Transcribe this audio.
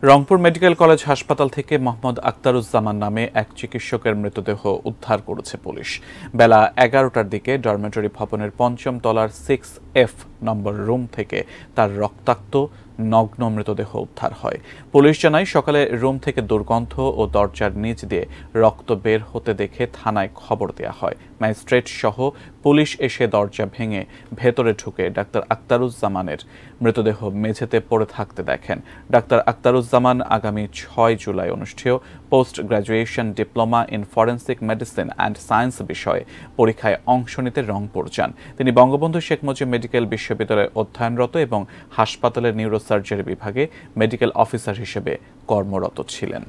Rangpur medical college হাসপাতাল থেকে মোহাম্মদ আখতারুজ্জামান নামে এক চিকিৎসকের মৃতদেহ উদ্ধার করেছে পুলিশ। বেলা 11টার দিকে ডরমেটরি ভবনের ৫ম তলার 6F নম্বর রুম থেকে তার রক্তাক্ত নগ্ন মৃতদেহ উদ্ধার হয়। পুলিশ জানায়, সকালে রুম থেকে দুর্গন্ধ ও দরজার নিচ দিয়ে রক্ত বের হতে দেখে থানায় খবর দেওয়া হয়। ম্যাজিস্ট্রেট সহ পুলিশ এসে দরজা ভেঙে ভেতরে ঢুকে ডাক্তার আখতারুজ্জামানের মৃতদেহ মেঝেতে পড়ে থাকতে দেখেন। ডাক্তার আখতারুজ্জামান আগামী ৬ জুলাই অনুষ্ঠেয় post graduation diploma in forensic medicine and science বিষয়ে পরীক্ষায় অংশ নিতে রংপুর যান। তিনি বঙ্গবন্ধু শেখ মুজিব মেডিকেল বিশ্ববিদ্যালয়ে অধ্যয়নরত এবং হাসপাতালের নিউরোসার্জারি বিভাগে মেডিকেল অফিসার হিসেবে কর্মরত ছিলেন।